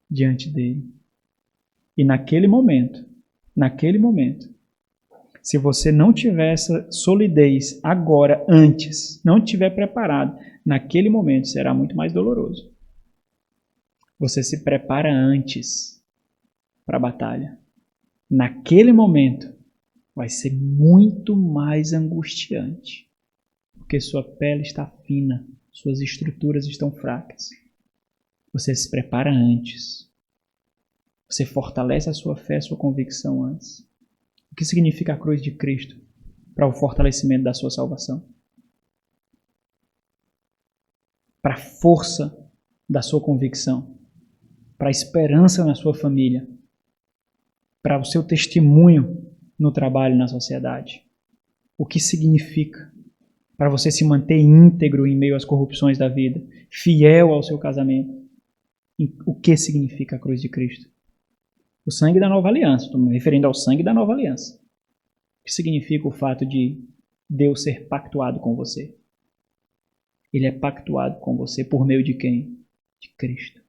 diante dele. E naquele momento, se você não tiver essa solidez agora, antes, não tiver preparado, naquele momento será muito mais doloroso. Você se prepara antes para a batalha. Naquele momento vai ser muito mais angustiante, porque sua pele está fina, suas estruturas estão fracas. Você se prepara antes. Você fortalece a sua fé, a sua convicção antes. O que significa a cruz de Cristo para o fortalecimento da sua salvação? Para a força da sua convicção, para a esperança na sua família, para o seu testemunho no trabalho e na sociedade. O que significa para você se manter íntegro em meio às corrupções da vida, fiel ao seu casamento? O que significa a cruz de Cristo? O sangue da nova aliança, estou me referindo ao sangue da nova aliança. O que significa o fato de Deus ser pactuado com você? ele é pactuado com você por meio de quem? De Cristo.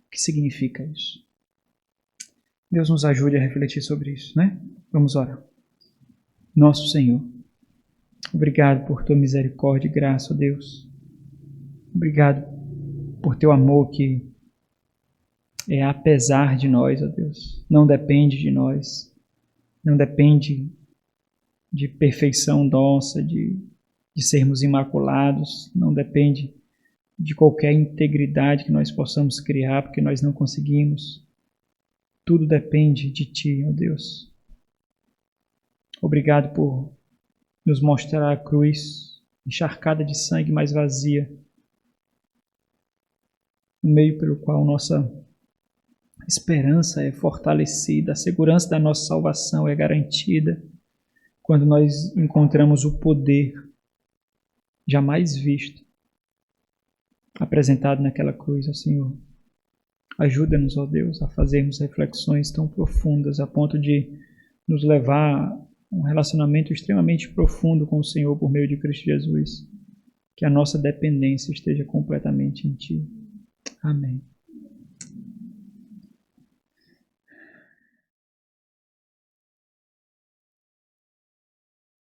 O que significa isso? Deus nos ajude a refletir sobre isso, né? Vamos orar. Nosso Senhor, obrigado por tua misericórdia e graça, ó Deus. Obrigado por teu amor que é apesar de nós, ó Deus. Não depende de nós. Não depende de perfeição nossa, de sermos imaculados. Não depende de qualquer integridade que nós possamos criar, porque nós não conseguimos. Tudo depende de Ti, ó Deus. Obrigado por nos mostrar a cruz encharcada de sangue, mas vazia, no meio pelo qual nossa esperança é fortalecida, a segurança da nossa salvação é garantida quando nós encontramos o poder jamais visto apresentado naquela cruz, ó Senhor. Ajuda-nos, ó Deus, a fazermos reflexões tão profundas a ponto de nos levar a um relacionamento extremamente profundo com o Senhor por meio de Cristo Jesus. Que a nossa dependência esteja completamente em Ti. Amém.